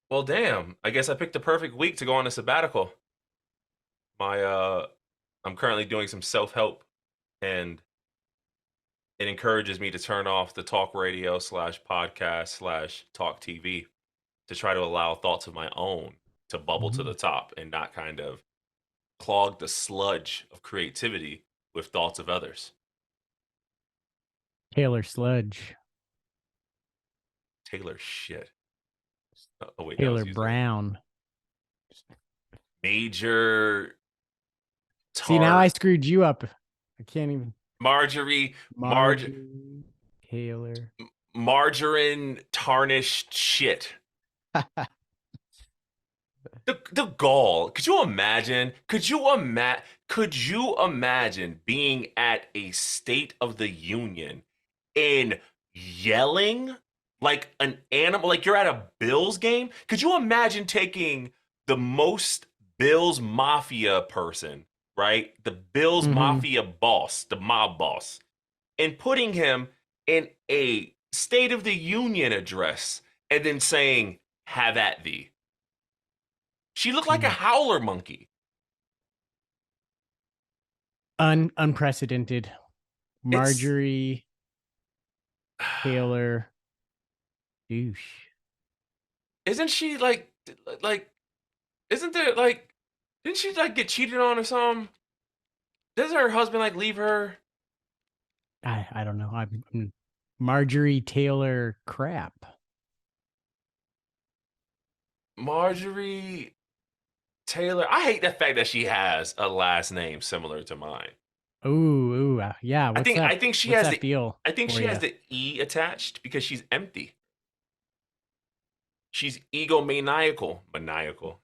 Well, damn. I guess I picked the perfect week to go on a sabbatical. My I'm currently doing some self-help and it encourages me to turn off the talk radio slash podcast slash talk TV to try to allow thoughts of my own to bubble to the Mhm. top and not kind of clog the sludge of creativity with thoughts of others. Taylor Sludge, Taylor shit. Oh wait, that was Taylor using Brown. Major See, now Tart I screwed you up. I can't even. Marjorie Marge Marjorie Taylor. margarine tarnished shit. The gall. Could you imagine? Could you imagine being at a State of the Union and yelling like an animal, like you're at a Bills game? Could you imagine taking the most Bills Mafia person, right? The Bills hmm Mafia boss, the mob boss, and putting him in a State of the Union address and then saying, "Have at thee." She looked like a howler monkey. Unprecedented. It's Marjorie Taylor douche. isn't she like isn't there like didn't she like get cheated on or something? Doesn't her husband like leave her? I don't know. I'm Marjorie Taylor crap. Marjorie Taylor. I hate the fact that she has a last name similar to mine. Yeah. I What's think that? I think she What's has that the feel I think for she has you? the E attached because she's empty. She's egomaniacal, maniacal.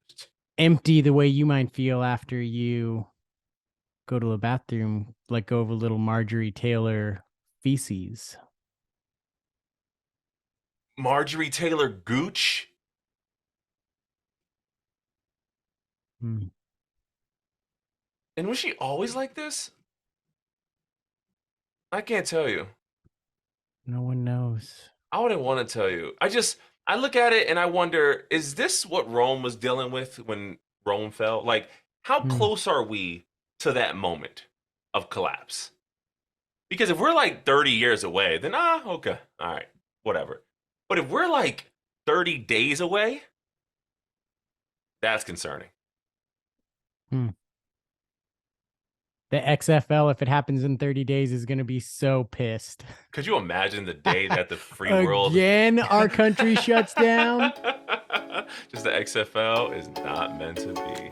Empty the way you might feel after you go to the bathroom, let go of a little Marjorie Taylor feces. Marjorie Taylor Gooch. Hmm. And was she always like this? I can't tell you. No one knows. I wouldn't want to tell you. I look at it and I wonder, is this what Rome was dealing with when Rome fell? Like, how Hmm. close are we to that moment of collapse? Because if we're like 30 years away, then okay, all right, whatever. But if we're like 30 days away, that's concerning. Hmm. The XFL, if it happens in 30 days, is going to be so pissed. Could you imagine the day that the free world Again, our country shuts down. just the XFL is not meant to be.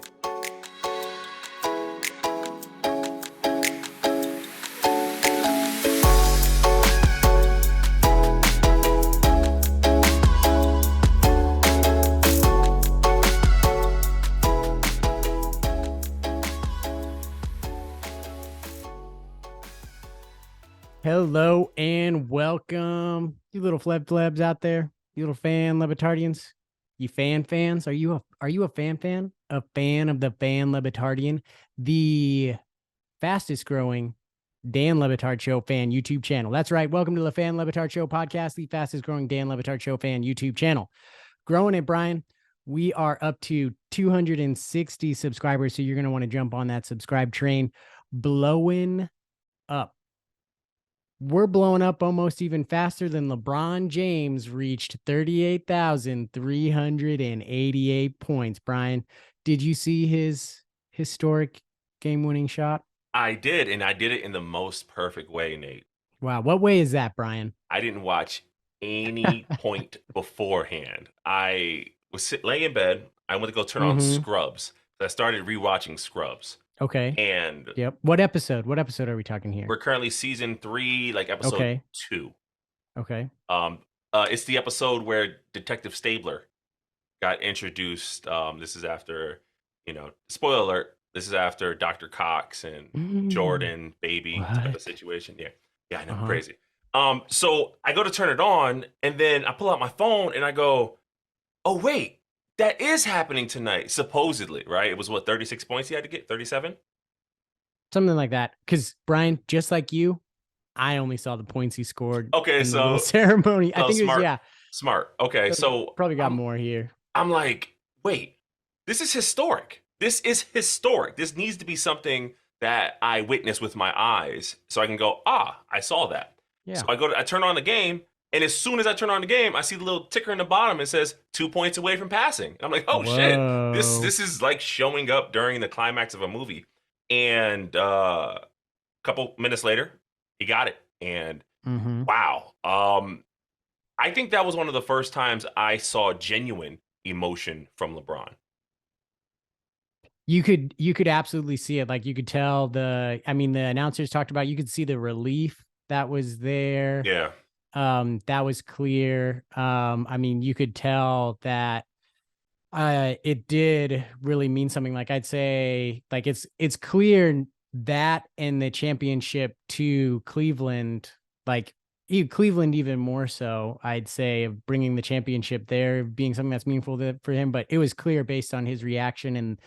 Hello and welcome, you little flebs out there, you little fan levitardians, you fans. Are you a fan? A fan of the fan levitardian, the fastest growing Dan Levitard Show fan YouTube channel. That's right. Welcome to the Fan Levitard Show podcast, the fastest growing Dan Levitard Show fan YouTube channel. Growing it, Brian. We are up to 260 subscribers, so you're going to want to jump on that subscribe train. Blowing up. We're blowing up almost even faster than LeBron James reached 38,388 points. Brian, did you see his historic game-winning shot? I did, and I did it in the most perfect way, Nate. Wow. What way is that, Brian? I didn't watch any point beforehand. I was laying in bed. I went to go turn on Mm-hmm. Scrubs. So I started rewatching Scrubs, Okay. and Yep. What episode? What episode are we talking here? we're currently season 3, like episode Okay. 2. Okay. Um, it's the episode where Detective Stabler got introduced. This is after, spoiler alert. This is after Dr. Cox and Mm, Jordan baby type of what? situation. Yeah, yeah, I know, Uh-huh. crazy. So I go to turn it on, and then I pull out my phone, and I go, "Oh wait, that is happening tonight." Supposedly, right? It was what 36 points he had to get, 37. Something like that. Because Brian, just like you, I only saw the points he scored Okay, in the little so ceremony. I think it was, smart, yeah. smart. Okay, So so probably got I'm more here. I'm like, wait, this is historic. This is historic. This needs to be something that I witness with my eyes so I can go, I saw that. So Yeah. I turn on the game, and as soon as I turn on the game, I see the little ticker in the bottom. It says 2 points away from passing. And I'm like, oh shit, Whoa. this is like showing up during the climax of a movie. And a couple minutes later, he got it. And Mm-hmm. wow, I think that was one of the first times I saw genuine emotion from LeBron. You could absolutely see it. Like you could tell the announcers talked about, you could see the relief that was there. Yeah. That was clear. You could tell that it did really mean something. Like I'd say, like it's clear that and the championship to Cleveland, like Cleveland even more so, I'd say, of bringing the championship there being something that's meaningful for him. But it was clear based on his reaction and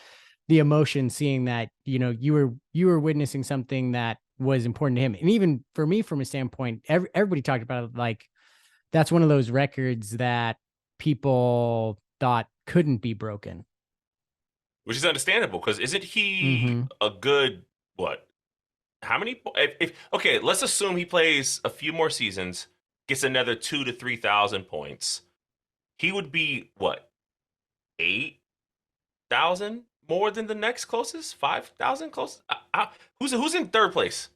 the emotion, seeing that you were witnessing something that was important to him. And even for me, from a standpoint, everybody talked about it, like that's one of those records that people thought couldn't be broken. Which is understandable because isn't he Mm-hmm. a good what? How many? If okay, let's assume he plays a few more seasons, gets another 2 to 3,000 points. He would be what, 8,000 more than the next closest, 5,000 close. Who's in third place?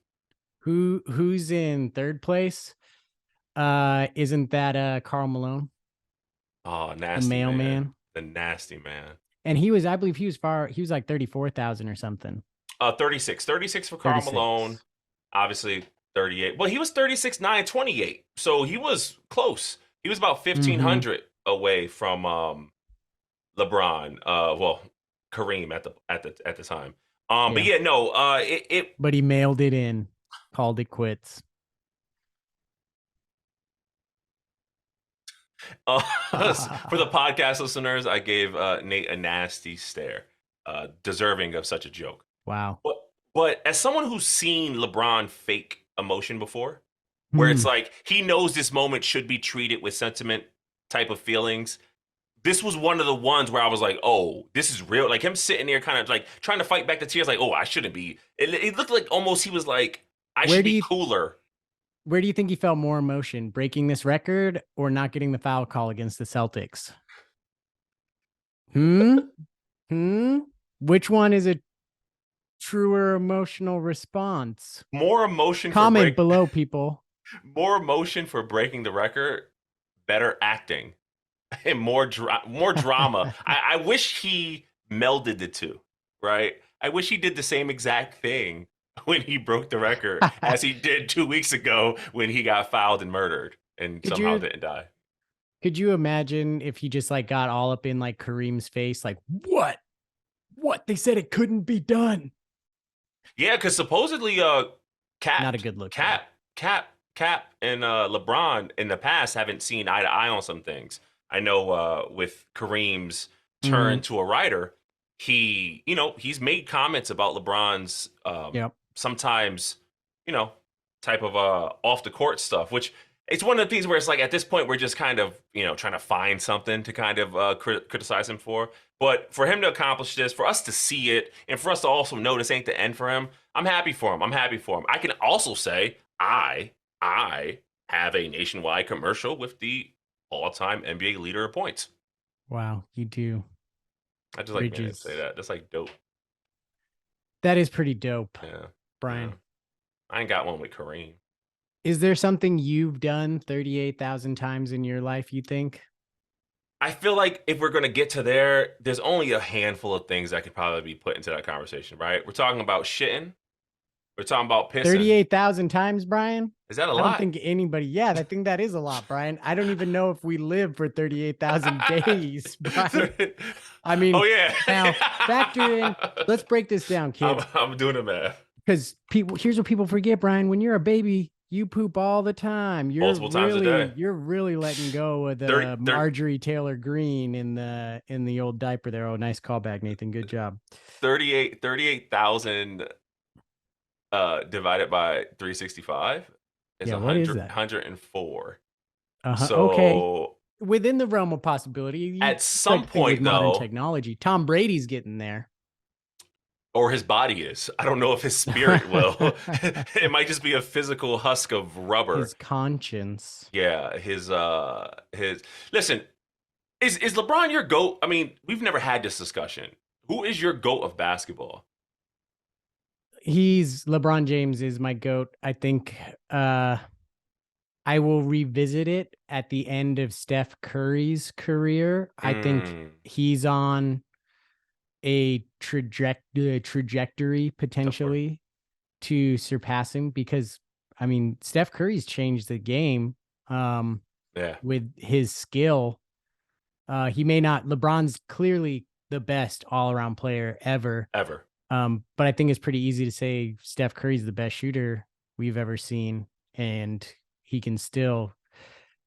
Who's in third place? Isn't that Carl Malone, Oh, the nasty man, mailman? the nasty man. And I believe he was like 34,000 or something. 36 for Karl Malone. 36. Obviously 38. Well, he was 36, 9, 28. So he was close. He was about Mm-hmm. 1,500 away from LeBron. Well, Kareem at the time. But Yeah. yeah, no. It But he mailed it in, called it quits. for the podcast listeners, I gave Nate a nasty stare, deserving of such a joke. Wow. But but as someone who's seen LeBron fake emotion before, where it's Hmm. like he knows this moment should be treated with sentiment type of feelings. This was one of the ones where I was like, oh, this is real. Like him sitting there kind of like trying to fight back the tears, like, oh, I shouldn't be. It looked like almost he was like, I Where should do be you cooler. where do you think he felt more emotion, breaking this record or not getting the foul call against the Celtics? Hmm? Hmm? Which one is a truer emotional response? More emotion for Comment break below, people. more emotion for breaking the record, better acting. And more drama. I wish he melded the two, right? I wish he did the same exact thing when he broke the record as he did 2 weeks ago when he got fouled and murdered and could somehow you didn't die. could you imagine if he just like got all up in like Kareem's face, like, what? They said it couldn't be done. Yeah, because supposedly Not a Cap, good look though. Cap, Cap, and LeBron in the past haven't seen eye to eye on some things. I know with Kareem's Mm-hmm. turn to a writer, he's made comments about LeBron's Yep. sometimes, you know, type of off the court stuff, which it's one of the things where it's like at this point we're just kind of trying to find something to kind of criticize him for. But for him to accomplish this, for us to see it, and for us to also know this ain't the end for him, I'm happy for him. I'm happy for him. I can also say I have a nationwide commercial with the all-time NBA leader of points. Wow, you do. I just like being able to say Bridges. that. That's like dope. That is pretty dope, Yeah, yeah. Brian. I ain't got one with Kareem. Is there something you've done 38,000 times in your life, you think? I feel like if we're gonna get to there, there's only a handful of things that could probably be put into that conversation, right? We're talking about shitting. We're talking about pissing. 38,000 times, Brian? Is that a I don't lot? think anybody, yeah, I think that is a lot, Brian. I don't even know if we live for 38,000 days, Brian. I Oh mean, yeah. now factor in, let's break this down, I'm, kids, I'm doing the math. because here's what people forget, Brian. When you're a baby, you poop all the time. Multiple times a day. You're really letting go of 30, the 30, Marjorie Taylor Greene in the old diaper there. Oh, nice callback, Nathan. Good job. 38,000 divided by 365 is Yeah, what is 100, that? 104. Uh-huh. Okay. So within the realm of possibility. You At some start to think with point, modern though, technology. Tom Brady's getting there. or his body is. I don't know if his spirit will. It might just be a physical husk of rubber. His conscience. Yeah, his. Listen, is LeBron your GOAT? I mean, we've never had this discussion. Who is your GOAT of basketball? He's LeBron James is my GOAT. I think I will revisit it at the end of Steph Curry's career. I think Mm, he's on a trajectory go for it. potentially to surpass him because I mean Steph Curry's changed the game um, Yeah, with his skill. He may not. LeBron's clearly the best all around player ever. ever. But I think it's pretty easy to say Steph Curry's the best shooter we've ever seen, and he can still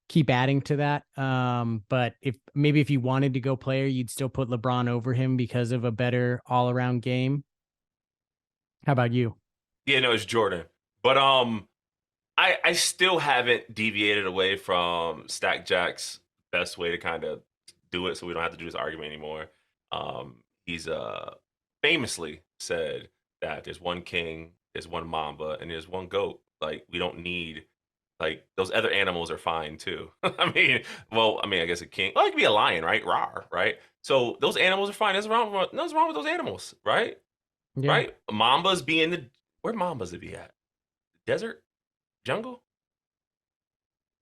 keep adding to that. But if you wanted to go player, you'd still put LeBron over him because of a better all around game. How about you? Yeah, no, it's Jordan. But I still haven't deviated away from Stack Jack's best way to kind of do it, so we don't have to do this argument anymore. He's famously said that there's one king, there's one mamba, and there's one goat. Like we don't need like those other animals are fine too. I guess a king. Well, it could be a lion, right? Rawr, right? So those animals are fine. Nothing's wrong with those animals, right? Yeah. Right? Mambas be in the where mambas to be at? Desert, jungle.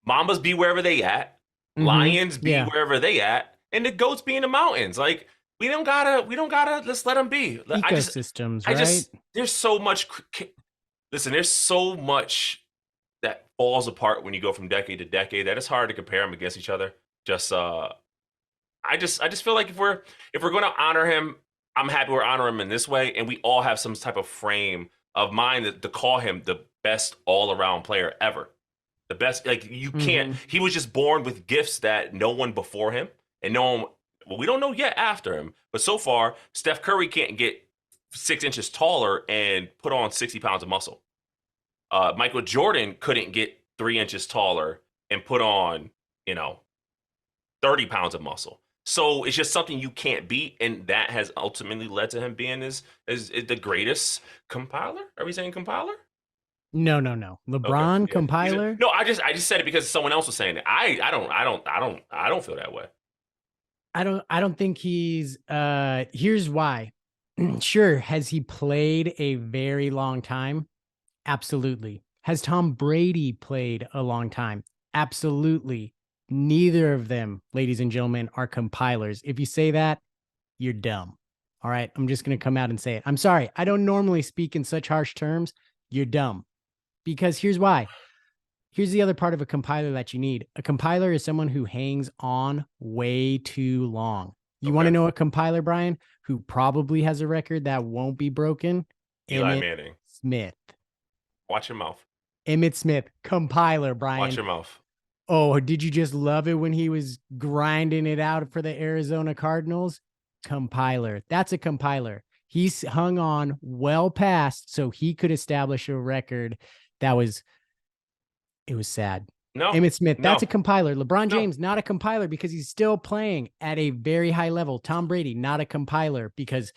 Mambas be wherever they at. Lions be Yeah. wherever they at, and the goats be in the mountains. Like we don't gotta. Let's let them be. Ecosystems, I right? just. There's so much. Listen, there's so much that falls apart when you go from decade to decade that it's hard to compare them against each other. Just I just feel like if we're going to honor him, I'm happy we're honoring him in this way, and we all have some type of frame of mind to call him the best all around player ever. The best, like you can't. Mm-hmm. He was just born with gifts that no one before him, and no one. Well, we don't know yet after him, but so far, Steph Curry can't get 6 inches taller and put on 60 pounds of muscle. Michael Jordan couldn't get 3 inches taller and put on, you know, 30 pounds of muscle. So it's just something you can't beat, and that has ultimately led to him being as the greatest compiler. Are we saying compiler? No. Okay, LeBron yeah. compiler. No, I just said it because someone else was saying it. I don't feel that way. I don't think he's here's why. Sure, has he played a very long time? Absolutely. Has Tom Brady played a long time? Absolutely. Neither of them, ladies and gentlemen, are compilers. If you say that, you're dumb. All right. I'm just going to come out and say it. I'm sorry. I don't normally speak in such harsh terms. You're dumb. Because here's why. Here's the other part of a compiler that you need. A compiler is someone who hangs on way too long. You want to Okay, know a compiler, Bryan, who probably has a record that won't be broken? Eli Emmett Manning, Smith. watch your mouth. Emmett Smith, compiler, Watch Bryan. your mouth. Oh, did you just love it when he was grinding it out for the Arizona Cardinals? Compiler. That's a compiler. He's hung on well past so he could establish a record that was it was sad. No, Emmett Smith, that's no, a compiler. LeBron no. James, not a compiler because he's still playing at a very high level. Tom Brady, not a compiler because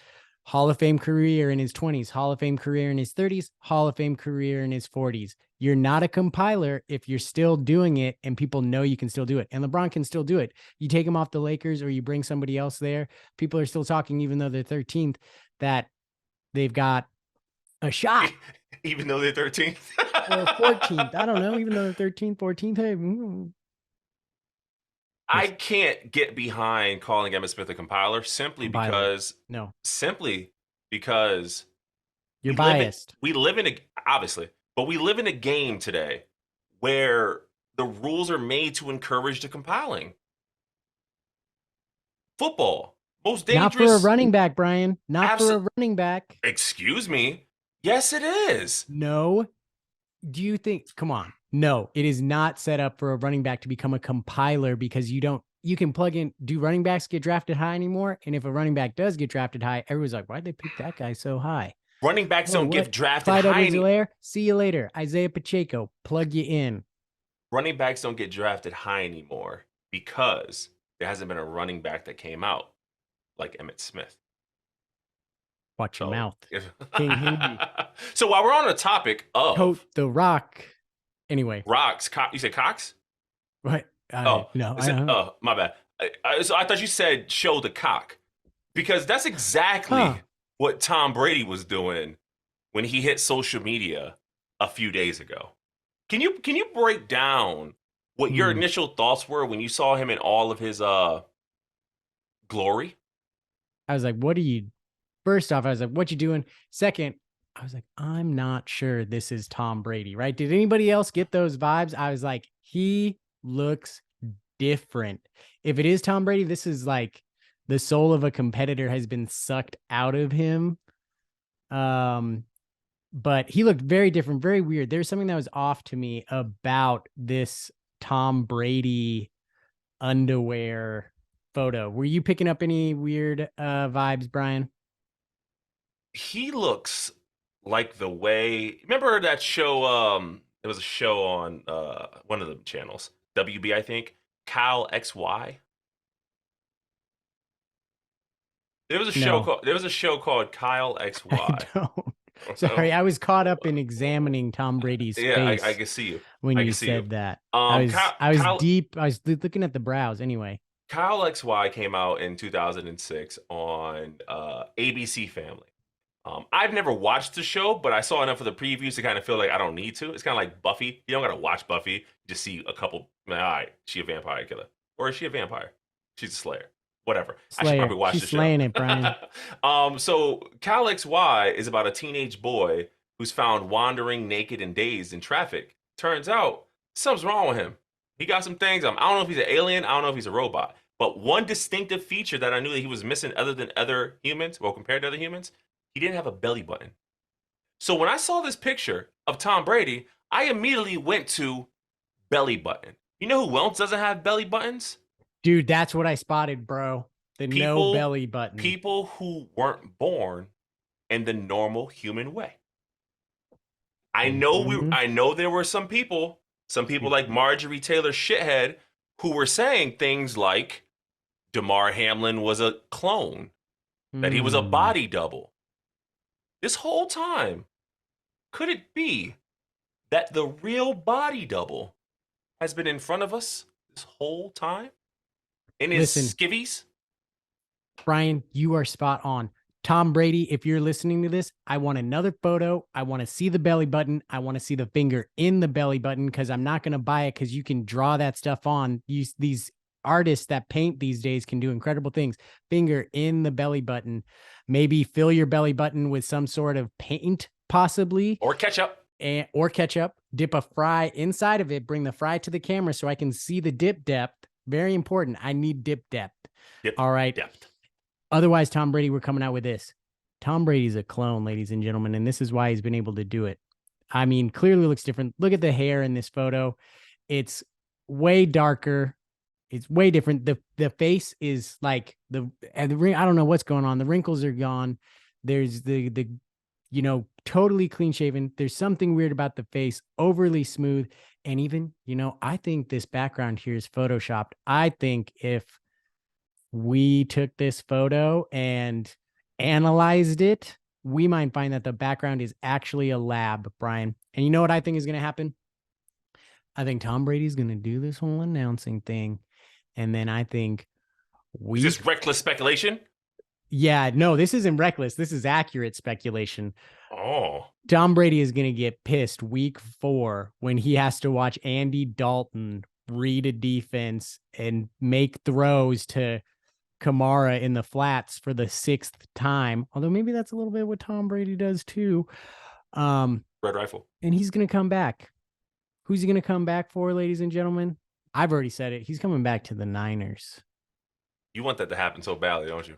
Hall of Fame career in his 20s, Hall of Fame career in his 30s, Hall of Fame career in his 40s. You're not a compiler if you're still doing it and people know you can still do it. And LeBron can still do it. You take him off the Lakers or you bring somebody else there, people are still talking, even though they're 13th, that they've got a shot. Even though they're 13th. Or 14th. I don't know, even though they're 13th, 14th. Hey, I can't get behind calling Emmitt Smith a compiler compiler. No, simply because you're we live in biased. we live in a obviously, but we live in a game today where the rules are made to encourage the compiling. Football, most Not for a dangerous. running back, Bryan. Not for Absolute. a running back. Excuse me. Yes, it is. No. Do you think, come on. No, it is not set up for a running back to become a compiler because you can plug in, do running backs get drafted high anymore? And if a running back does get drafted high, everyone's like, why'd they pick that guy so high? Running backs Oh, don't what? get drafted Clyde high. Edwards-Helaire, see you later. Isaiah Pacheco, plug you in. Running backs don't get drafted high anymore. because there hasn't been a running back that came out like Emmitt Smith. Watch your So, mouth. King Henry. so while we're on the topic Coat of the rock. Anyway, rocks, you said Cox? what? Oh, No, is it? Oh, my bad. So I thought you said show the cock because that's huh. exactly what Tom Brady was doing when he hit social media a few days ago. Can you break down what your Hmm. initial thoughts were when you saw him in all of his glory? I was like, what are you? First off, I was like, what you doing? Second, I was like, I'm not sure this is Tom Brady, right? Did anybody else get those vibes? I was like, he looks different. If it is Tom Brady, this is like the soul of a competitor has been sucked out of him. Um, but he looked very different, very weird. There's something that was off to me about this Tom Brady underwear photo. Were you picking up any weird vibes, Bryan? He looks like the way. Remember that show? It was a show on one of the channels, WB, I think. Kyle XY. No, There was a show called Kyle I XY. don't. Sorry, I was caught up in examining Tom Brady's Yeah, I face can see you. when I you can see you. said that. I was Kyle, I was Kyle deep. I was looking at the brows anyway. Kyle XY came out in 2006 on ABC Family. I've never watched the show, but I saw enough of the previews to kind of feel like I don't need to. It's kind of like Buffy. You don't gotta watch Buffy. You just see a couple. All right, she a vampire killer, or is she a vampire? She's a slayer. Whatever. I should Slayer, probably watch she's the show. slaying it, Bryan. So Cal XY is about a teenage boy who's found wandering naked and dazed in traffic. Turns out something's wrong with him. He got some things. I don't know if he's an alien. I don't know if he's a robot. But one distinctive feature that I knew that he was missing, other than other humans, well, compared to other humans, he didn't have a belly button. So when I saw this picture of Tom Brady, I immediately went to belly button. You know who else doesn't have belly buttons? Dude, that's what I spotted, bro. The no People, belly button. people who weren't born in the normal human way. Mm-hmm. I know there were some people like Marjorie Taylor Shithead, who were saying things like Damar Hamlin was a clone, that he was a Mm. body double. This whole time, could it be that the real body double has been in front of us this whole time in his Listen, skivvies? Bryan, you are spot on. Tom Brady, if you're listening to this, I want another photo. I want to see the belly button. I want to see the finger in the belly button because I'm not going to buy it because you can draw that stuff on. These artists that paint these days can do incredible things. Finger in the belly button. Maybe fill your belly button with some sort of paint, possibly, Or ketchup? or ketchup. Dip a fry inside of it. Bring the fry to the camera so I can see the dip depth. Very important. I need dip depth. Dip All right. depth. Otherwise, Tom Brady, we're coming out with this. Tom Brady's a clone, ladies and gentlemen, and this is why he's been able to do it. I mean, clearly looks different. Look at the hair in this photo. It's way darker. It's way different. The face is like and the ring. I don't know what's going on. The wrinkles are gone. There's the totally clean shaven. There's something weird about the face, overly smooth. And even, I think this background here is photoshopped. I think if we took this photo and analyzed it, we might find that the background is actually a lab, Bryan. And you know what I think is going to happen? I think Tom Brady's going to do this whole announcing thing. And then I think Is week, this reckless speculation? yeah, no, this isn't reckless. This is accurate speculation. Oh. Tom Brady is going to get pissed week 4 when he has to watch Andy Dalton read a defense and make throws to Kamara in the flats for the 6th time. Although maybe that's a little bit what Tom Brady does too. Red Rifle. And he's going to come back. Who's he going to come back for, ladies and gentlemen? I've already said it. He's coming back to the Niners. You want that to happen so badly, don't you?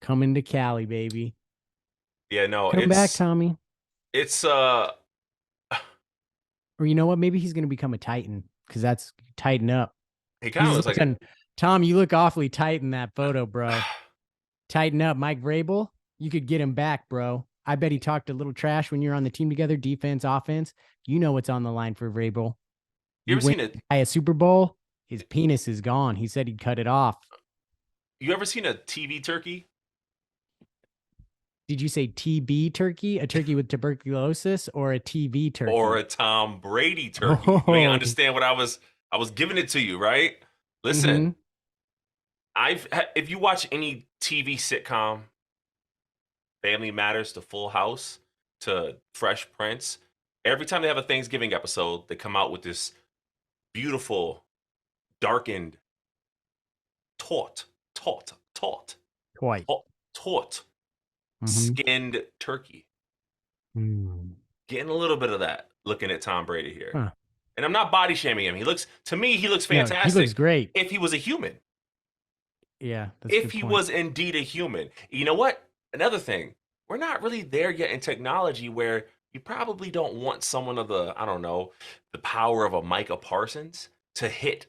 Coming to Cali, baby. Yeah, no, Come back, Tommy. it's Or you know what? Maybe he's going to become a Titan because that's tighten up. he kind of looks like it. Tom, you look awfully tight in that photo, bro. Tighten up. Mike Vrabel, you could get him back, bro. I bet he talked a little trash when you're on the team together, defense, offense. You know what's on the line for Vrabel. You You ever win seen it? a Super Bowl. his penis is gone. He said he'd cut it off. You ever seen a TV turkey Did you say TB turkey, a turkey with tuberculosis, or a TV or turkey? a Tom Brady turkey? You ain't Oh, understand what I was giving it to you, right? mm-hmm. Listen, if you watch any TV sitcom, Family Matters to Full House to Fresh Prince, every time they have a Thanksgiving episode, they come out with this beautiful, darkened, taut, taut, taut, Quite. taut, Mm-hmm. skinned turkey. Mm. Getting a little bit of that looking at Tom Brady here. Huh. And I'm not body shaming him. To me, he looks No, he looks fantastic great. if he was a human. Yeah, that's a If good he point. was indeed a human. You know what? Another thing, we're not really there yet in technology where you probably don't want someone of the, I don't know, the power of a Micah Parsons to hit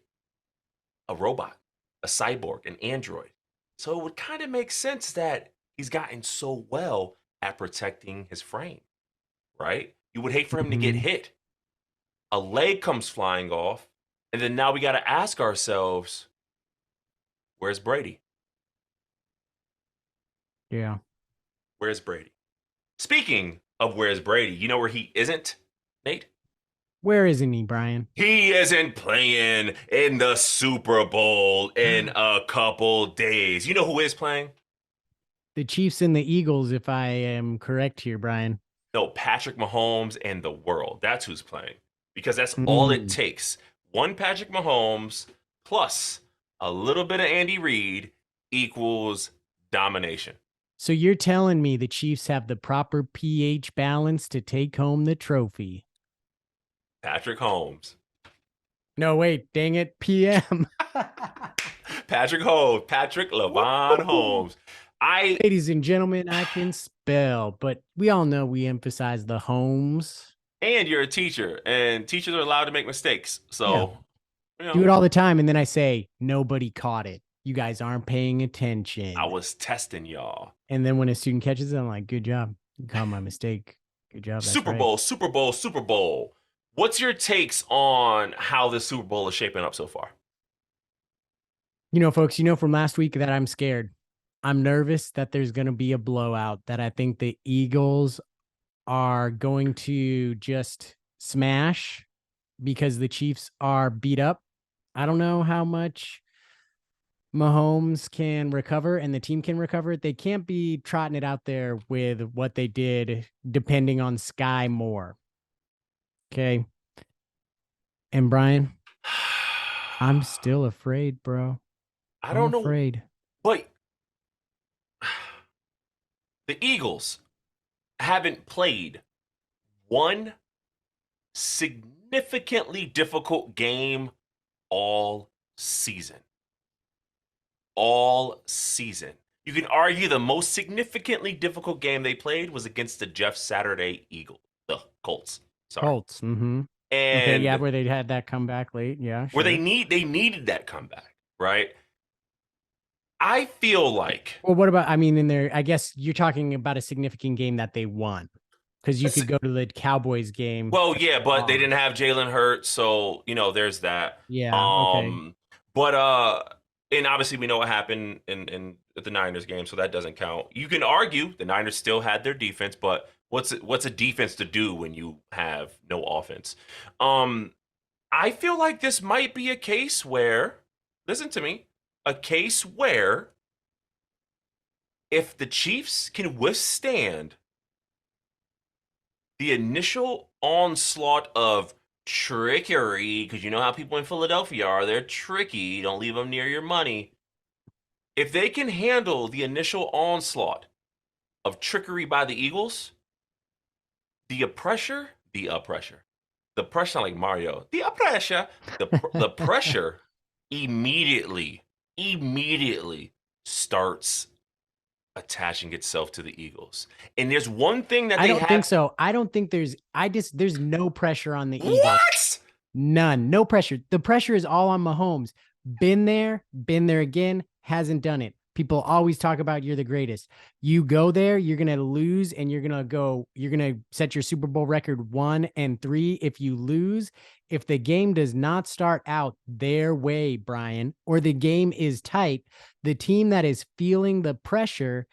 a robot, a cyborg, an android. So it would kind of make sense that he's gotten so well at protecting his frame, right? You would hate for him to get Mm-hmm. hit. A leg comes flying off, and then now we got to ask ourselves, where's Brady? Yeah. Where's Brady? Speaking of where's Brady, you know where he isn't, Nate? Where isn't he, Brian? He isn't playing in the Super Bowl in a couple days. You know who is playing? The Chiefs and the Eagles, if I am correct here, Brian. No, Patrick Mahomes and the world. That's who's playing. Because that's all it Mm. takes. One Patrick Mahomes plus a little bit of Andy Reid equals domination. So you're telling me the Chiefs have the proper pH balance to take home the trophy? Patrick Holmes. No, wait, dang it, PM. Patrick Holmes. Patrick Levon Woo! Holmes. I Ladies and gentlemen, I can spell, but we all know we emphasize the homes. and you're a teacher, and teachers are allowed to make mistakes. Yeah, So, you do it know, all the time. And then I say, nobody caught it. You guys aren't paying I attention. was testing y'all. And then when a student catches it, I'm like, good job. You caught my mistake. Good job. That's Super right. Bowl, Super Bowl, Super Bowl. What's your takes on how the Super Bowl is shaping up so far? Folks, from last week that I'm scared. I'm nervous that there's going to be a blowout, that I think the Eagles are going to just smash because the Chiefs are beat up. I don't know how much Mahomes can recover and the team can recover. They can't be trotting it out there with what they did, depending on Sky Moore. Okay. And Brian, I'm still afraid, bro. I I'm don't know, afraid. but the Eagles haven't played one significantly difficult game all season. All season. You can argue the most significantly difficult game they played was against the Jeff Saturday Eagles, the Colts. Sorry. Colts. Mm-hmm. Okay. Yeah. And Where they had that comeback late. Yeah. where Sure. they needed that comeback, right? I feel like Well, what about, I mean, in there, I guess you're talking about a significant game that they won, because you could go to the Cowboys game well, that yeah, they but they lost. didn't have Jalen Hurts, so there's that. Yeah. Okay. But and obviously we know what happened in the Niners game, so that doesn't count. You can argue the Niners still had their defense, but what's a defense to do when you have no offense? Um, I feel like this might be a case where, listen to me, a case where if the Chiefs can withstand the initial onslaught of trickery, because you know how people in Philadelphia are, they're tricky, don't leave them near your money. If they can handle the initial onslaught of trickery by the Eagles, the pressure sound like Mario, the pressure immediately starts attaching itself to the Eagles. And there's one thing that I they don't think have. so. I don't think there's no pressure on the Eagles. What? None. No pressure. The pressure is all on Mahomes. Been there again, hasn't done it. People always talk about you're the greatest. You go there, you're going to lose, and you're going to set your Super Bowl record 1-3 if you lose. If the game does not start out their way, Bryan, or the game is tight, the team that is feeling the pressure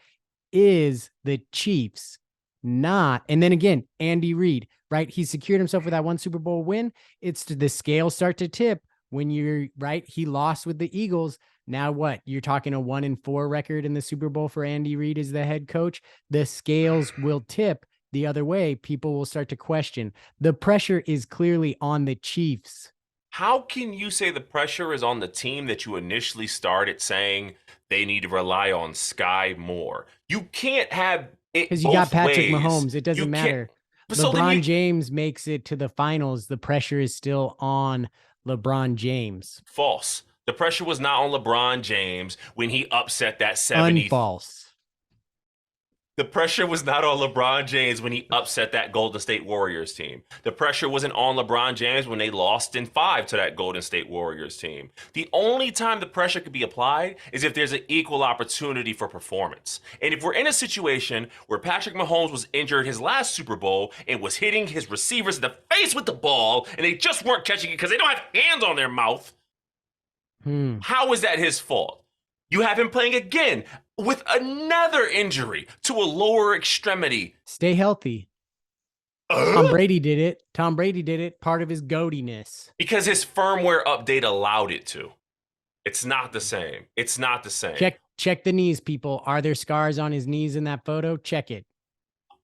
is the Chiefs, not. And then again, Andy Reid, right? He secured himself with that one Super Bowl win. It's the scales start to tip when you're right. He lost with the Eagles. Now what? You're talking a 1-4 record in the Super Bowl for Andy Reid as the head coach. The scales will tip the other way. People will start to question. The pressure is clearly on the Chiefs. How can you say the pressure is on the team that you initially started saying they need to rely on Sky more? You can't have it Because you got both Patrick ways. Mahomes. It You doesn't can't. matter. So then LeBron James makes it to the finals. The pressure is still on LeBron James. false. The pressure was not on LeBron James when he upset that 70. Unfalse. The pressure was not on LeBron James when he upset that Golden State Warriors team. The pressure wasn't on LeBron James when they lost in 5 to that Golden State Warriors team. The only time the pressure could be applied is if there's an equal opportunity for performance. And if we're in a situation where Patrick Mahomes was injured his last Super Bowl and was hitting his receivers in the face with the ball and they just weren't catching it because they don't have hands on their mouth, how is that his fault? You have him playing again with another injury to a lower extremity. Stay healthy. Tom Brady did it. Tom Brady did it. Part of his goatiness. Because his firmware update allowed it to. It's not the same. It's not the same. Check the knees, people. Are there scars on his knees in that photo? Check it.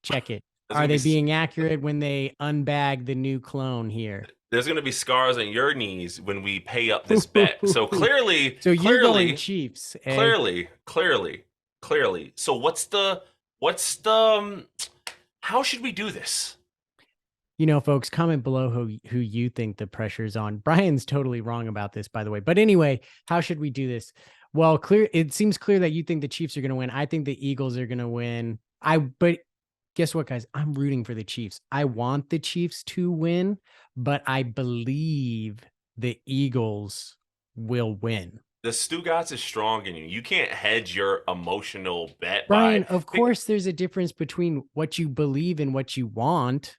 Check it. Are they being accurate when they unbag the new clone here? There's going to be scars on your knees when we pay up this bet. So clearly, you're going Chiefs. Clearly. So what's the how should we do this? You know, folks, comment below who you think the pressure is on. Bryan's totally wrong about this, by the way. But anyway, how should we do this? Well, it seems clear that you think the Chiefs are going to win. I think the Eagles are going to win. But guess what, guys? I'm rooting for the Chiefs. I want the Chiefs to win, but I believe the Eagles will win. The Stugatz is strong in you. You can't hedge your emotional bet. Bryan, of course, there's a difference between what you believe and what you want.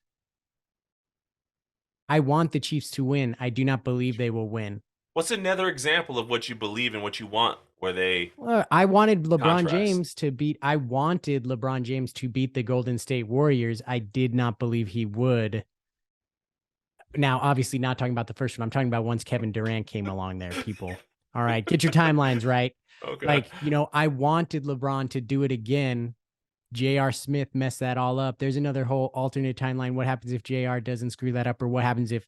I want the Chiefs to win. I do not believe they will win. What's another example of what you believe and what you want? Where they? I wanted LeBron James to beat. I wanted LeBron James to beat the Golden State Warriors. I did not believe he would. Now, obviously, not talking about the first one. I'm talking about once Kevin Durant came along there, people. All right, get your timelines right. Okay. Like, I wanted LeBron to do it again. J.R. Smith messed that all up. There's another whole alternate timeline. What happens if J.R. doesn't screw that up? Or what happens if,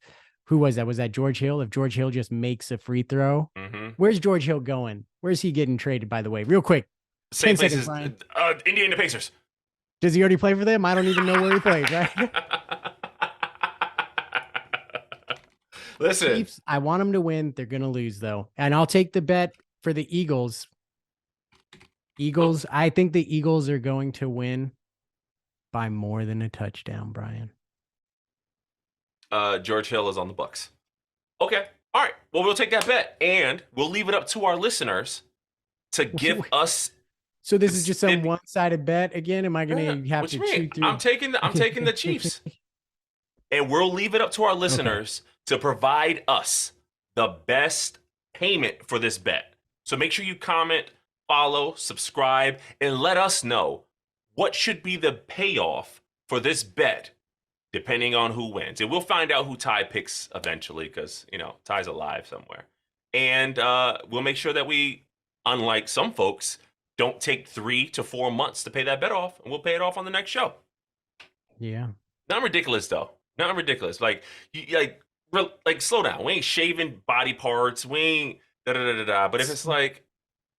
who was that? Was that George Hill? If George Hill just makes a free throw? Where's George Hill going? Where's he getting traded, by the way? Real quick. Same places. Indiana Pacers. Does he already play for them? I don't even know where he plays, right? Listen. Chiefs, I want them to win. They're going to lose, though. And I'll take the bet for the Eagles. I think the Eagles are going to win by more than a touchdown, Bryan. George Hill is on the Bucks. Okay. All right. Well, we'll take that bet, and we'll leave it up to our listeners to give us. So this is just some one-sided bet again. Am I going to have to chew through? I'm taking the Chiefs, and we'll leave it up to our listeners to provide us the best payment for this bet. So make sure you comment, follow, subscribe, and let us know what should be the payoff for this bet, depending on who wins. And we'll find out who Ty picks eventually because, Ty's alive somewhere. And we'll make sure that we, unlike some folks, don't take 3 to 4 months to pay that bet off, and we'll pay it off on the next show. Yeah. Not ridiculous, though. Not ridiculous. Like slow down. We ain't shaving body parts. We ain't da-da-da-da-da. But if it's like,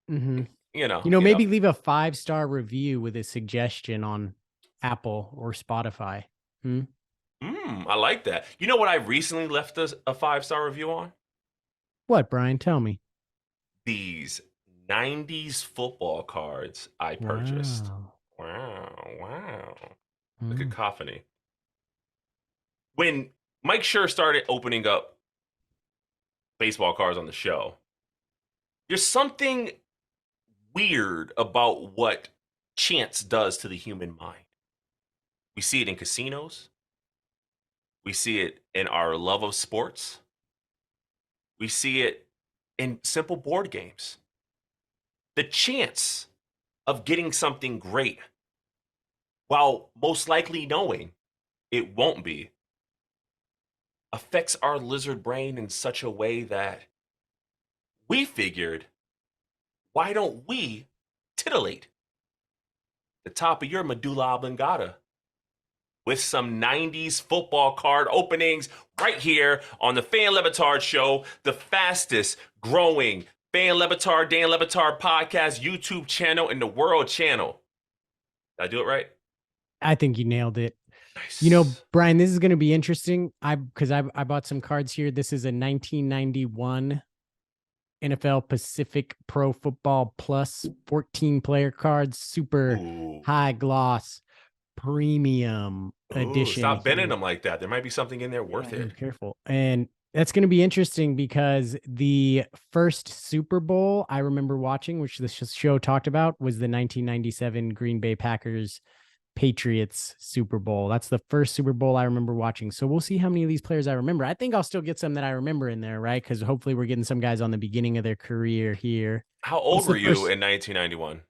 maybe leave a 5-star review with a suggestion on Apple or Spotify. I like that. You know what I recently left a 5-star review on? What, Bryan? Tell me. These 90s football cards I purchased. Wow. The cacophony. When Mike Schur started opening up baseball cards on the show, there's something weird about what chance does to the human mind. We see it in casinos. We see it in our love of sports. We see it in simple board games. The chance of getting something great, while most likely knowing it won't be, affects our lizard brain in such a way that we figured, why don't we titillate the top of your medulla oblongata with some 90s football card openings right here on the Fan Levitard Show, the fastest growing Fan Levitard, Dan Levitard podcast YouTube channel in the world channel. Did I do it right? I think you nailed it. Nice. Bryan, this is going to be interesting. I bought some cards here. This is a 1991 NFL Pacific Pro Football Plus 14 player cards, super Ooh. high gloss premium Ooh, edition stop bending here. them like that. There might be something in there worth it. Careful. And that's going to be interesting because the first Super Bowl I remember watching, which this show talked about, was the 1997 Green Bay Packers Patriots Super Bowl. That's the first Super Bowl I remember watching. So we'll see how many of these players I remember. I think I'll still get some that I remember in there, right? Because hopefully we're getting some guys on the beginning of their career here. How What's old the were you first? in 1991?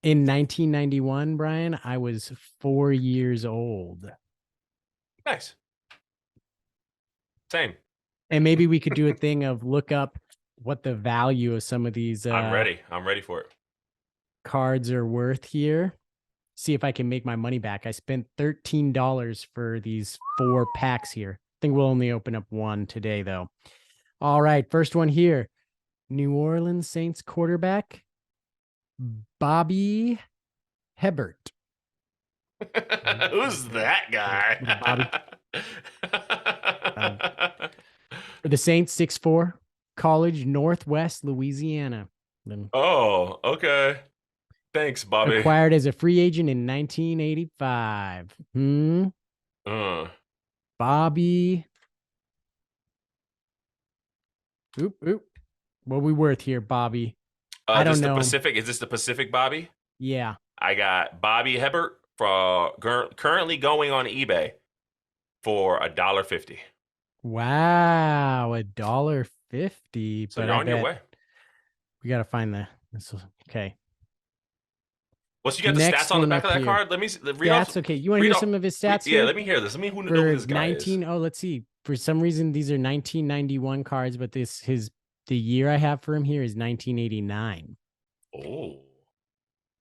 In 1991, Bryan, I was 4 years old. Nice. Same. And maybe we could do a thing of look up what the value of some of these I'm ready. I'm ready for it. cards are worth here. See if I can make my money back. I spent $13 for these 4 packs here. I think we'll only open up one today, though. All right, first one here. New Orleans Saints quarterback, Bobby Hebert. Who's that Bobby. guy? For the Saints, 6'4", college, Northwest Louisiana. Then Oh, okay. Thanks, Bobby. acquired as a free agent in 1985. Uh, Bobby. Oop, oop. What we worth here, Bobby? I this don't the know. Pacific. Is this the Pacific Bobby? Yeah. I got Bobby Hebert for currently going on eBay for $1.50. Wow, $1.50. So But you're I on your bet way. we gotta find this. Okay. Once you got the Next stats on the one back up of that here. card, let me read off. Stats. Okay. You want to Read hear off. some of his stats Yeah, here? let me hear this. Let me know For who this guy is. let's see. For some reason, these are 1991 cards, but the year I have for him here is 1989. Oh.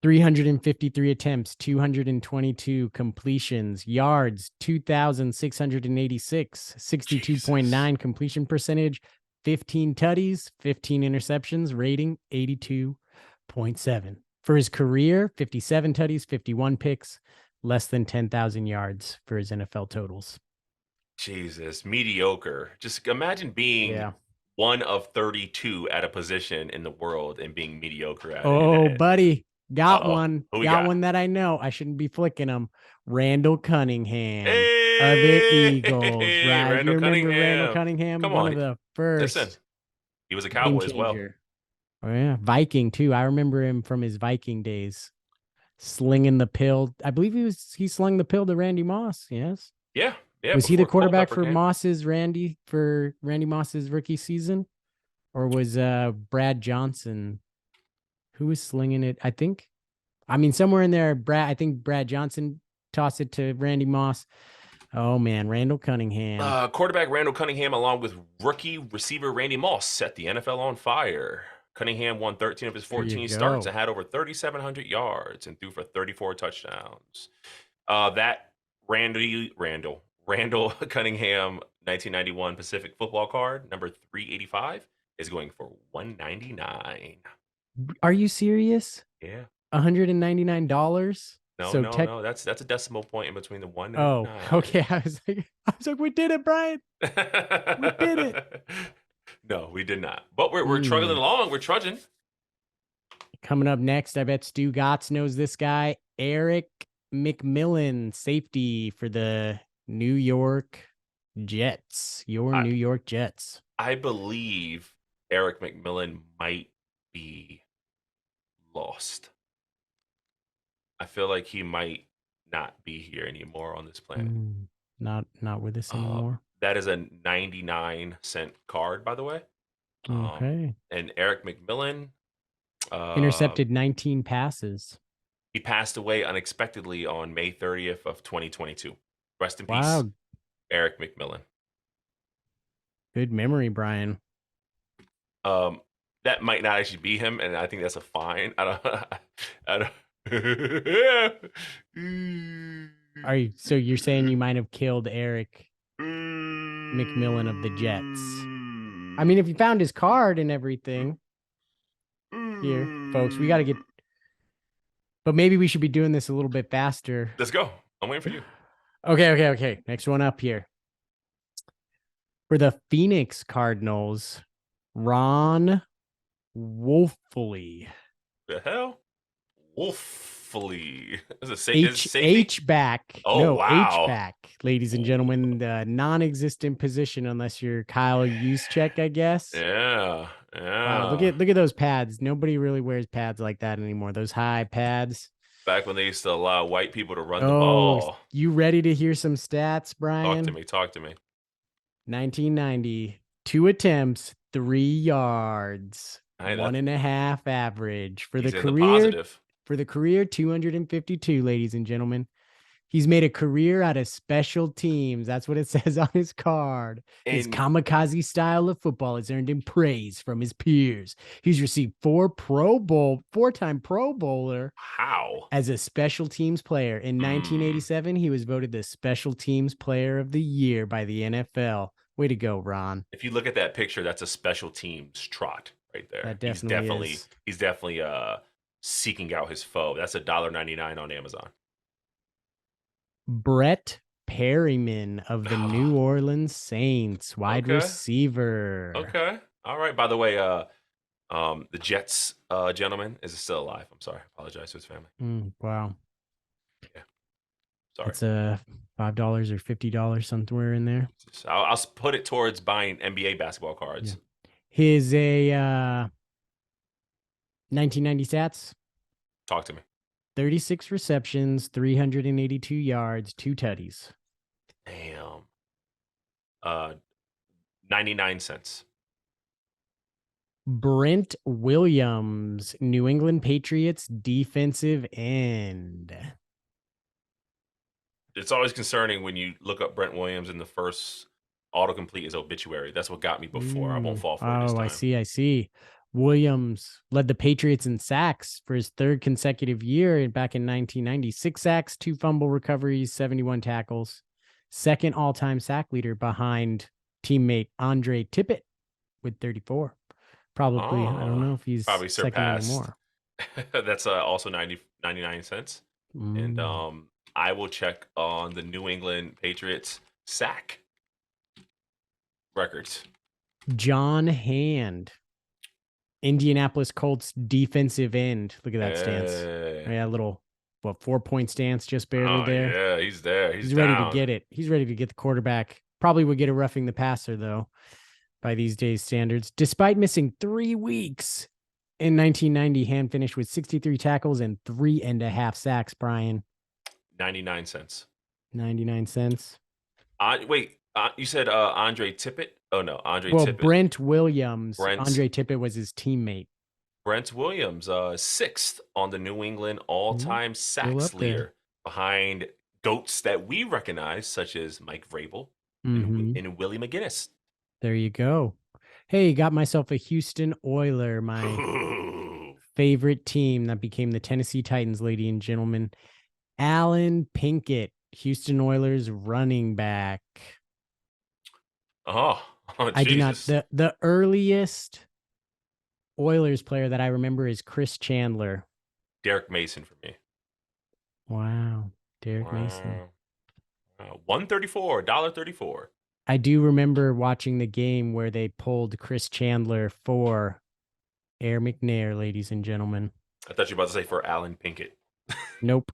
353 attempts, 222 completions, yards, 2,686, 62.9 completion percentage, 15 tutties, 15 interceptions, rating 82.7. For his career, 57 tutties, 51 picks, less than 10,000 yards for his NFL totals. Jesus, mediocre. Just imagine being one of 32 at a position in the world and being mediocre at it. Oh, buddy. Got Uh-oh. one. Who we Got got? one that I know. I shouldn't be flicking him. Randall Cunningham of the Hey, Eagles, right? Randall You remember Randall Cunningham. Cunningham? Come One of on. the Listen, first he was a game Cowboy as well. changer. Oh, yeah. Viking, too. I remember him from his Viking days. Slinging the pill. I believe he slung the pill to Randy Moss. Yes. Yeah. Yeah. Was he the Before quarterback Culpepper for came. Randy Moss's rookie season? Or was Brad Johnson who was slinging it? I mean, somewhere in there, I think Brad Johnson tossed it to Randy Moss. Oh, man, Randall Cunningham. Quarterback Randall Cunningham, along with rookie receiver Randy Moss, set the NFL on fire. Cunningham won 13 of his 14 starts and had over 3,700 yards and threw for 34 touchdowns. That Randall Cunningham 1991 Pacific football card, number 385, is going for $199. Are you serious? Yeah. $199? No. That's a decimal point in between the 1 and Oh, the 9. okay. I was like, we did it, Bryan. We did it. No, we did not. But we're trudging along. We're trudging. Coming up next, I bet Stu Gotts knows this guy. Eric McMillan, safety for the New York Jets. New York Jets. I believe Eric McMillan might be lost. I feel like he might not be here anymore on this planet. Not with us Uh, anymore. that is a 99-cent card, by the way. Okay. And Eric McMillan, uh, Intercepted 19 passes. he passed away unexpectedly on May 30th of 2022. Rest in peace, Wow. Eric McMillan. Good memory, Bryan. Um, that might not actually be him, and I think that's a fine. I don't. So you're saying you might have killed Eric McMillan of the Jets? I mean, if you found his card and everything, here, folks, we got to get. But maybe we should be doing this a little bit faster. Let's go. I'm waiting for you. Okay. Next one up here. For the Phoenix Cardinals, Ron Wolfley. The hell? Wolfley. Is it safety? H back. Oh, No, H wow. back, ladies and gentlemen. The non-existent position unless you're Kyle Juszczyk, I guess. Yeah. Wow, look at those pads. Nobody really wears pads like that anymore. Those high pads. Back when they used to allow white people to run the Oh, ball. you ready to hear some stats, Bryan? Talk to me. 1990, 2 attempts, 3 yards, Hey, 1.5 average for the he's in the career. positive. For the career, 252, ladies and gentlemen. He's made a career out of special teams. That's what it says on his card. His kamikaze style of football has earned him praise from his peers. He's received 4-time Pro Bowler. How? As a special teams player. In 1987, he was voted the Special Teams Player of the Year by the NFL. Way to go, Ron. If you look at that picture, that's a special teams trot right there. That definitely is. He's definitely seeking out his foe. That's $1.99 on Amazon. Brett Perryman of the New Orleans Saints, wide receiver. Okay. All right. By the way, the Jets gentleman is still alive. I'm sorry. I apologize to his family. Wow. Yeah. Sorry. It's $5 or $50 somewhere in there. I'll put it towards buying NBA basketball cards. Yeah. His 1990 stats. Talk to me. 36 receptions, 382 yards, 2 tutties. Damn. 99 cents. Brent Williams, New England Patriots defensive end. It's always concerning when you look up Brent Williams and the first autocomplete is obituary. That's what got me before. I won't fall for it this time. I see. Williams led the Patriots in sacks for his 3rd consecutive year back in 1990. 6 sacks, 2 fumble recoveries, 71 tackles. 2nd all-time sack leader behind teammate Andre Tippett with 34. Probably, I don't know if he's probably surpassed. Second anymore. That's also 99 cents. And I will check on the New England Patriots sack records. John Hand, Indianapolis Colts defensive end. Look at that stance. Yeah, a little 4-point stance, just barely there. Yeah, he's there. He's ready to get it. He's ready to get the quarterback. Probably would get a roughing the passer though, by these days' standards. Despite missing 3 weeks in 1990, Hand finished with 63 tackles and 3.5 sacks. Bryan. 99 cents. 99 cents. Wait, you said Andre Tippett? Oh no, Andre Tippett. Brent Williams. Andre Tippett was his teammate. Brent Williams, 6th on the New England all-time sacks leader, behind goats that we recognize, such as Mike Vrabel and Willie McGinnis. There you go. Hey, got myself a Houston Oiler, my favorite team that became the Tennessee Titans, ladies and gentlemen. Alan Pinkett, Houston Oilers running back. I do not. The earliest Oilers player that I remember is Chris Chandler. Derek Mason for me. Wow. Derek Mason. $1.34. I do remember watching the game where they pulled Chris Chandler for Air McNair, ladies and gentlemen. I thought you were about to say for Alan Pinkett. Nope.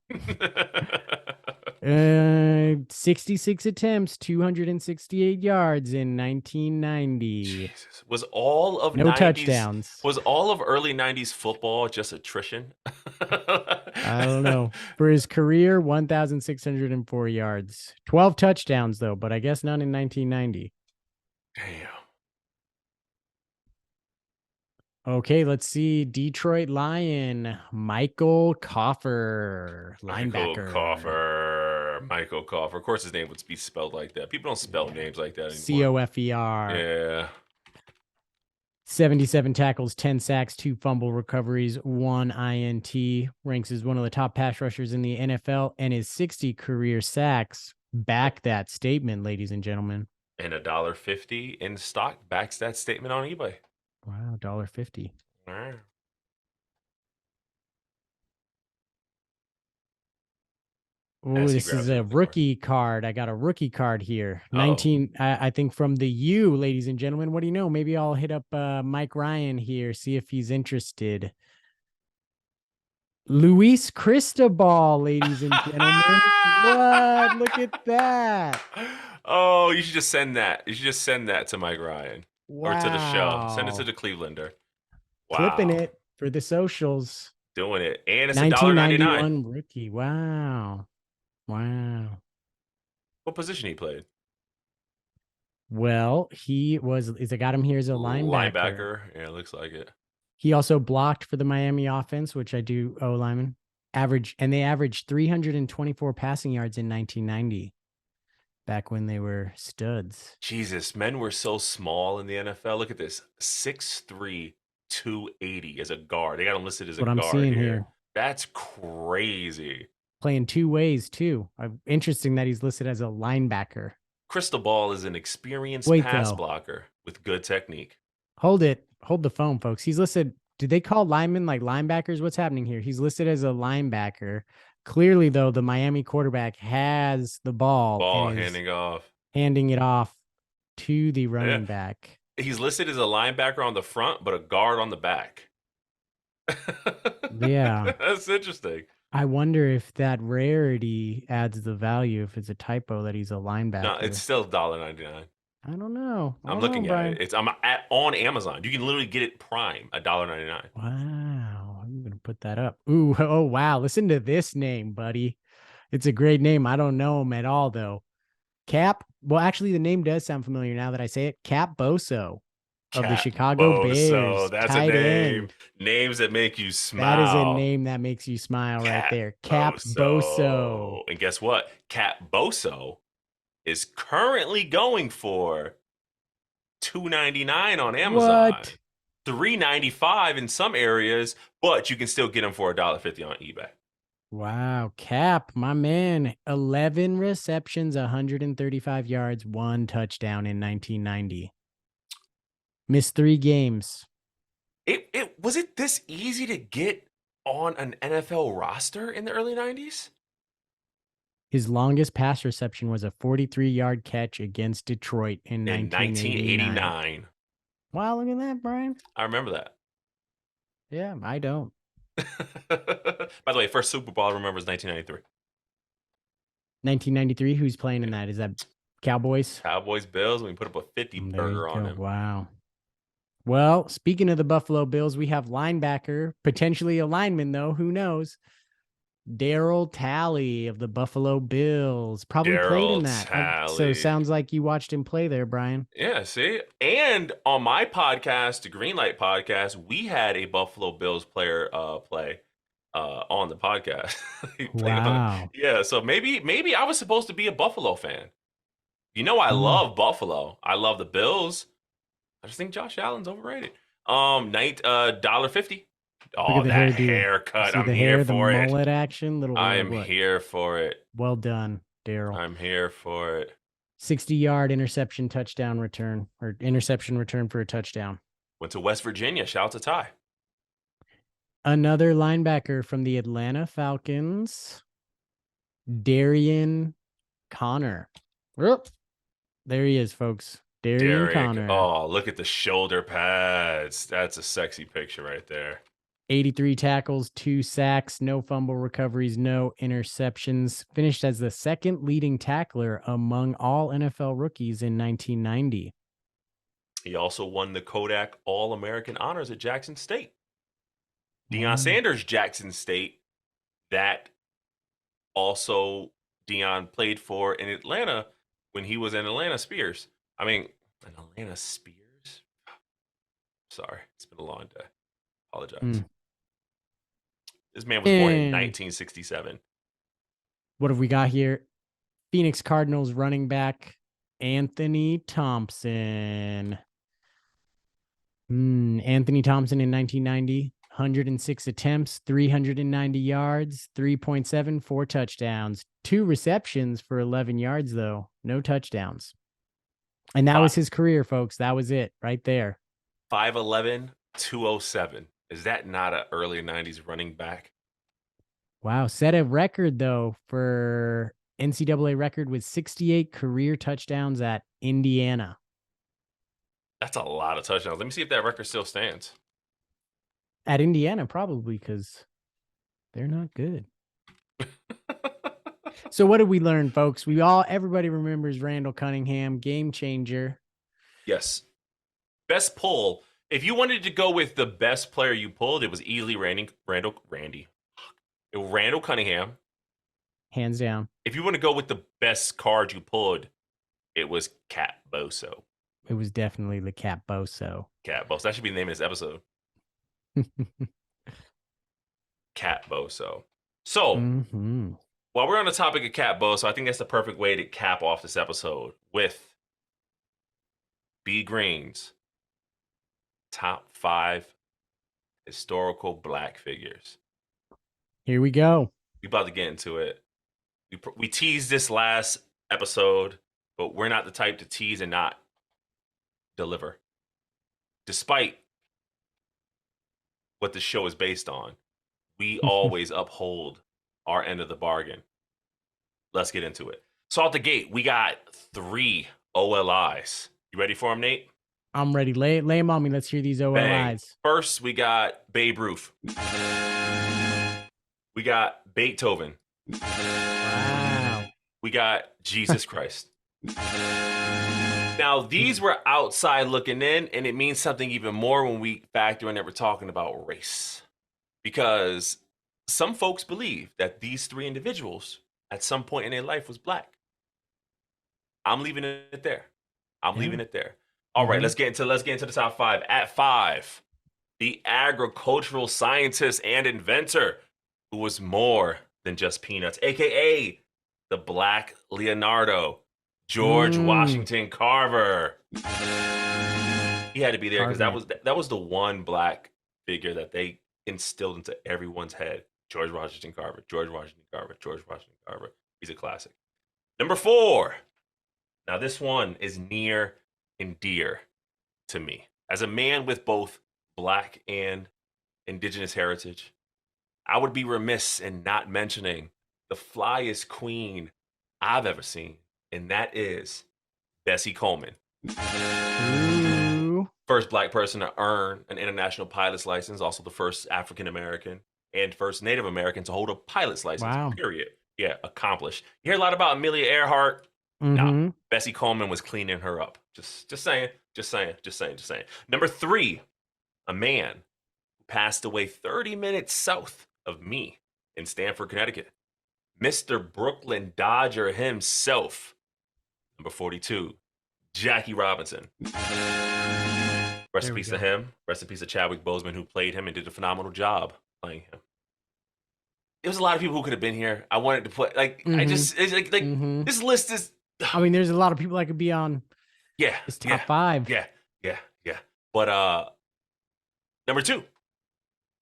66 attempts, 268 yards in 1990. Jesus. No touchdowns. Was all of early 90s football just attrition? I don't know. For his career, 1,604 yards. 12 touchdowns, though, but I guess none in 1990. Damn. Okay, let's see. Detroit Lion, Michael Coffer, Michael linebacker. Coffer. Michael Coffer. Of course, his name would be spelled like that. People don't spell Yeah. names like that anymore. Coffer. Yeah. 77 tackles, 10 sacks, 2 fumble recoveries, 1 INT. Ranks as one of the top pass rushers in the NFL, and his 60 career sacks back that statement, ladies and gentlemen. And $1.50 in stock backs that statement on eBay. Wow, $1.50. All right. Oh, As he this is grabs a another card. rookie card. I got a rookie card here. Oh, 19, I think from the U, ladies and gentlemen. What do you know? Maybe I'll hit up Mike Ryan here, see if he's interested. Luis Cristobal, ladies and gentlemen. What? Look at that. Oh, you should just send that. You should just send that to Mike Ryan or to the show. Send it to Wow. the Clevelander. Clipping Wow, it for the socials. doing it, and it's $1.99. 1991 rookie. Wow. Wow. What position he played? Well, I got him here as a linebacker. Linebacker. Yeah, looks like it. He also blocked for the Miami offense, which I do owe lineman. They averaged 324 passing yards in 1990, back when they were studs. Jesus, men were so small in the NFL. Look at this, 6'3", 280 as a guard. They got him listed as a What I'm guard seeing here. here. That's crazy. Playing two ways, too. Interesting that he's listed as a linebacker. Crystal Ball is an experienced Wait, pass though. blocker with good technique. Hold it. Hold the phone, folks. He's listed. Did they call linemen like linebackers? What's happening here? He's listed as a linebacker. Clearly, though, the Miami quarterback has the ball and Ball is handing off. handing it off to the Yeah. running back. He's listed as a linebacker on the front, but a guard on the back. Yeah. That's interesting. I wonder if that rarity adds the value, if it's a typo that he's a linebacker. No, it's still $1.99. I don't know. I'm looking at it. I'm on Amazon. You can literally get it prime, $1.99. Wow. I'm going to put that up. Ooh, oh, wow. Listen to this name, buddy. It's a great name. I don't know him at all, though. Well, actually, the name does sound familiar now that I say it. Cap Boso of the Chicago Bears. That's Tight a name. end. Names that make you smile. That is a name that makes you smile right there. Cap Boso. And guess what? Cap Boso is currently going for $2.99 on Amazon. What? $3.95 in some areas, but you can still get them for $1.50 on eBay. Wow. Cap, my man. 11 receptions, 135 yards, 1 touchdown in 1990. Missed 3 games. Was it this easy to get on an NFL roster in the early 90s? His longest pass reception was a 43-yard catch against Detroit in 1989. Wow, look at that, Brian. I remember that. Yeah, I don't. By the way, first Super Bowl I remember is 1993. 1993, who's playing in that? Is that Cowboys? Cowboys, Bills, we put up a 50 burger on them. Wow. Well, speaking of the Buffalo Bills, we have linebacker, potentially a lineman, though. Who knows? Daryl Talley of the Buffalo Bills. Probably played in that. So sounds like you watched him play there, Brian. Yeah, see? And on my podcast, the Greenlight podcast, we had a Buffalo Bills player play on the podcast. Wow. Yeah, so maybe I was supposed to be a Buffalo fan. You know, I love Buffalo. I love the Bills. I just think Josh Allen's overrated. $1.50. Oh, that haircut. I'm here for it. The mullet action. I'm here for it. Well done, Daryl. I'm here for it. 60-yard interception touchdown return, or interception return for a touchdown. Went to West Virginia. Shout out to Ty. Another linebacker from the Atlanta Falcons, Darian Connor. There he is, folks. Darian Connor. Oh, look at the shoulder pads. That's a sexy picture right there. 83 tackles, 2 sacks, no fumble recoveries, no interceptions. Finished as the second leading tackler among all NFL rookies in 1990. He also won the Kodak All-American honors at Jackson State. Deion Oh. Sanders, Jackson State, that also Deion played for in Atlanta when he was in Atlanta Spears. I mean, an Atlanta Spears? Sorry, it's been a long day. Apologize. Mm. This man was born in And 1967. what have we got here? Phoenix Cardinals running back Anthony Thompson. Anthony Thompson in 1990, 106 attempts, 390 yards, 3.7, 4 touchdowns, 2 receptions for 11 yards, though. No touchdowns. And that was his career, folks. That was it right there. 5'11", 207. Is that not an early 90s running back? Wow. Set a record, though, for NCAA record with 68 career touchdowns at Indiana. That's a lot of touchdowns. Let me see if that record still stands. At Indiana, probably, because they're not good. So what did we learn, folks? Everybody remembers Randall Cunningham, game changer. Yes. Best pull. If you wanted to go with the best player you pulled, it was easily Randall Cunningham. Hands down. If you want to go with the best card you pulled, it was Cat Boso. It was definitely the Cat Boso. Cat Boso. That should be the name of this episode. Cat Boso. So, while we're on the topic of Cat Boso, I think that's the perfect way to cap off this episode with B Green's top 5 historical black figures. Here we go. We about to get into it. We teased this last episode, but we're not the type to tease and not deliver. Despite what the show is based on, we always uphold our end of the bargain. Let's get into it. So out the gate, we got 3 OLIs. You ready for them, Nate? I'm ready. Lay them on me. Let's hear these OLIs. Bang. First, we got Babe Ruth. We got Beethoven. Wow. We got Jesus Christ. Now, these were outside looking in, and it means something even more when we factor in that we're talking about race. Because some folks believe that these 3 individuals at some point in their life was black. I'm leaving it there. Leaving it there. All right, let's get into the top 5. At 5, the agricultural scientist and inventor who was more than just peanuts, aka the Black Leonardo, George Washington Carver. He had to be there because that was the one black figure that they instilled into everyone's head. George Washington Carver, George Washington Carver, George Washington Carver. He's a classic. Number 4. Now this one is near and dear to me. As a man with both black and indigenous heritage, I would be remiss in not mentioning the flyest queen I've ever seen, and that is Bessie Coleman. Ooh. First black person to earn an international pilot's license, also the first African American and first Native American to hold a pilot's license. Wow. Period. Yeah, accomplished. You hear a lot about Amelia Earhart. Nah, Bessie Coleman was cleaning her up. Just saying. Number 3, a man who passed away 30 minutes south of me in Stamford, Connecticut. Mr. Brooklyn Dodger himself. Number 42, Jackie Robinson. Rest in peace to him. Rest in peace to Chadwick Boseman, who played him and did a phenomenal job playing him. There was a lot of people who could have been here. I wanted to put this list is. I mean, there's a lot of people that could be on. Yeah, this top 5. Yeah. But number 2,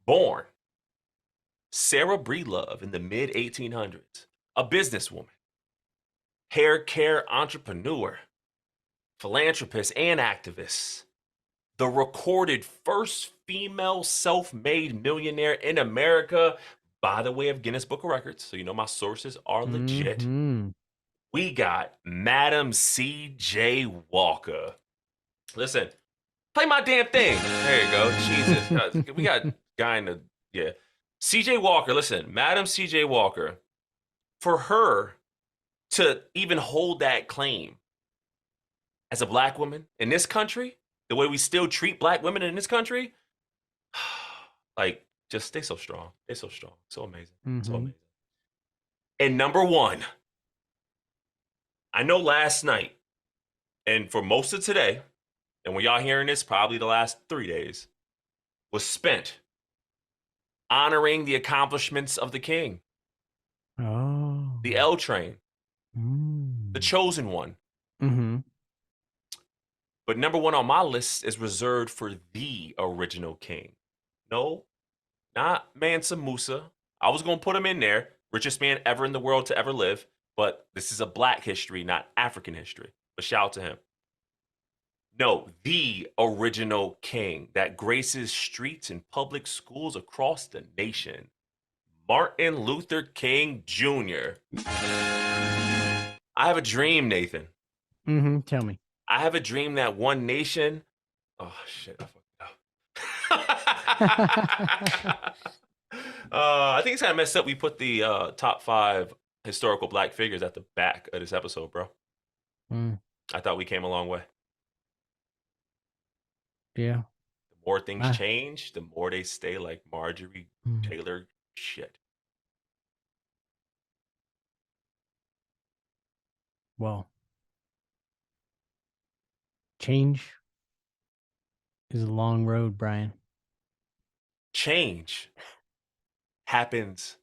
born Sarah Breedlove in the mid 1800s, a businesswoman, hair care entrepreneur, philanthropist, and activist. The recorded first female self-made millionaire in America by the way of Guinness Book of Records. So you know my sources are legit. We got Madam C.J. Walker. Listen, play my damn thing. There you go. Jesus. We got a guy in the Yeah. CJ Walker, listen, Madam CJ Walker, for her to even hold that claim as a black woman in this country, the way we still treat black women in this country, like, just stay so strong. Stay so strong. So amazing. So Mm-hmm. amazing. And number one, I know last night, and for most of today, and when y'all hearing this, probably the last 3 days, was spent honoring the accomplishments of the king, Oh. the L train, the Mm. chosen one. Mm-hmm. But number one on my list is reserved for the original king. No, not Mansa Musa. I was going to put him in there, richest man ever in the world to ever live, but this is a black history, not African history. But shout out to him. No, the original king that graces streets and public schools across the nation. Martin Luther King Jr. I have a dream, Nathan. Mm-hmm. Tell me. I have a dream that one nation. Oh shit! I fucked it up. I think it's kind of messed up. We put the top 5 historical black figures at the back of this episode, bro. Mm, I thought we came a long way. yeah. The more things Ah, change, the more they stay like Marjorie mm. Taylor shit. Well, change is a long road, Brian. Change happens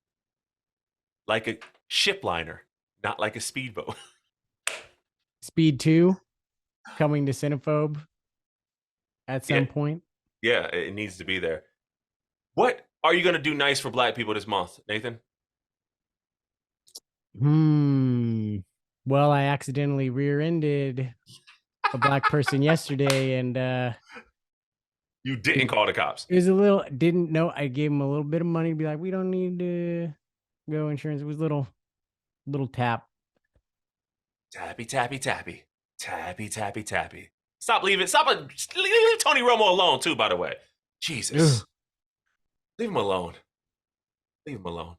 like a ship liner, not like a speedboat. Speed 2 coming to Cinephobe at Yeah, some point. yeah, it needs to be there. What are you gonna do nice for black people this month, Nathan? Hmm. Well, I accidentally rear-ended a black person yesterday, and You it, didn't call the cops. it was a little. Didn't know. I gave him a little bit of money to be like, we don't need to go insurance. It was little tap. Tappy, tappy, tappy. Tappy, tappy, tappy. Leave Tony Romo alone, too, by the way. Ugh. Jesus. Leave him alone. Leave him alone.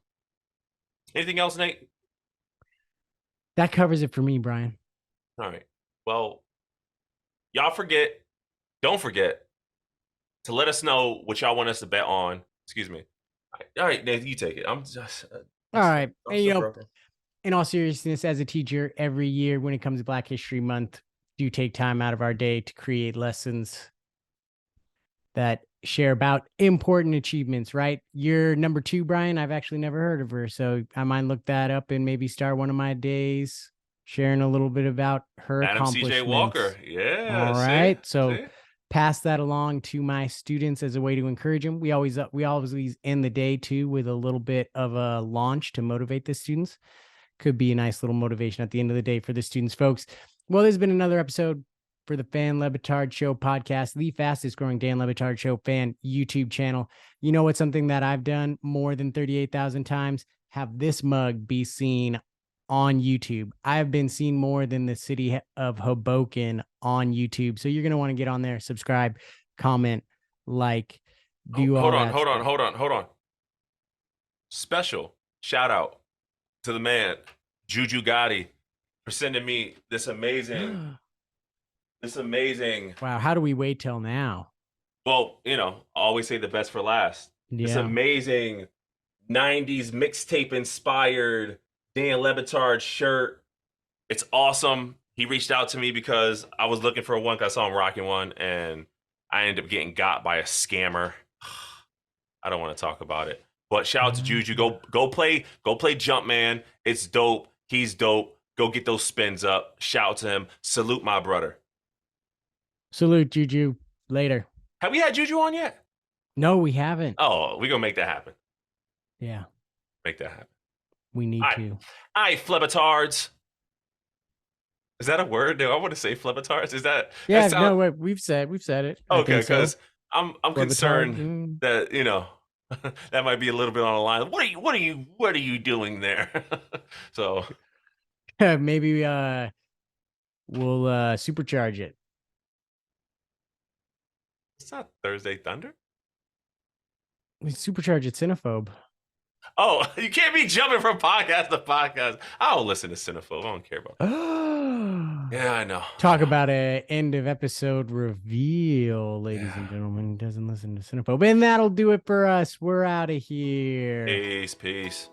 Anything else, Nate? That covers it for me, Brian. All right. Well, y'all don't forget to let us know what y'all want us to bet on. Excuse me. All right, Nate, you take it. All right, I'm and still broken. in all seriousness, as a teacher, every year when it comes to Black History Month, do take time out of our day to create lessons that share about important achievements, right? You're number 2, Brian. I've actually never heard of her. So I might look that up and maybe start one of my days sharing a little bit about her Adam CJ Walker. accomplishments. Yeah, All see? right. So See? pass that along to my students as a way to encourage them. We always end the day too with a little bit of a launch to motivate the students. Could be a nice little motivation at the end of the day for the students, folks. Well, there's been another episode for the Fan Lebitard Show podcast, the fastest growing Dan Lebitard Show fan YouTube channel. You know what's something that I've done more than 38,000 times? Have this mug be seen on YouTube. I've been seen more than the city of Hoboken on YouTube. So you're going to want to get on there, subscribe, comment, like, do Hold all on, that hold on, stuff. hold on, hold on. Special shout out to the man, Juju Gotti, for sending me this amazing, Wow. How do we wait till now? well, always say the best for last. This Yeah. amazing 90s mixtape inspired Dan Lebitard shirt. It's awesome. He reached out to me because I was looking for one because I saw him rocking one, and I ended up getting got by a scammer. I don't want to talk about it. But shout out to Juju. Go play Jumpman. It's dope. He's dope. Go get those spins up. Shout out to him. Salute my brother. Salute, Juju. Later. Have we had Juju on yet? No, we haven't. Oh, we gonna make that happen. Yeah, Make that happen. we All need right. to. All right, flebitards. Is that a word? Do I want to say flebitards? That Yeah, sound no, wait, we've said it. I okay? think so. Because I'm Flebitard. concerned that that might be a little bit on the line. What are you doing there? So Maybe we'll supercharge it. it's not Thursday Thunder. Supercharge it, Cinephobe. Oh, you can't be jumping from podcast to podcast. I don't listen to Cinephobe. I don't care about that. Yeah, I know. I Talk know. about a end of episode reveal, ladies Yeah. and gentlemen. Doesn't listen to Cinephobe. And that'll do it for us. We're out of here. Peace, peace.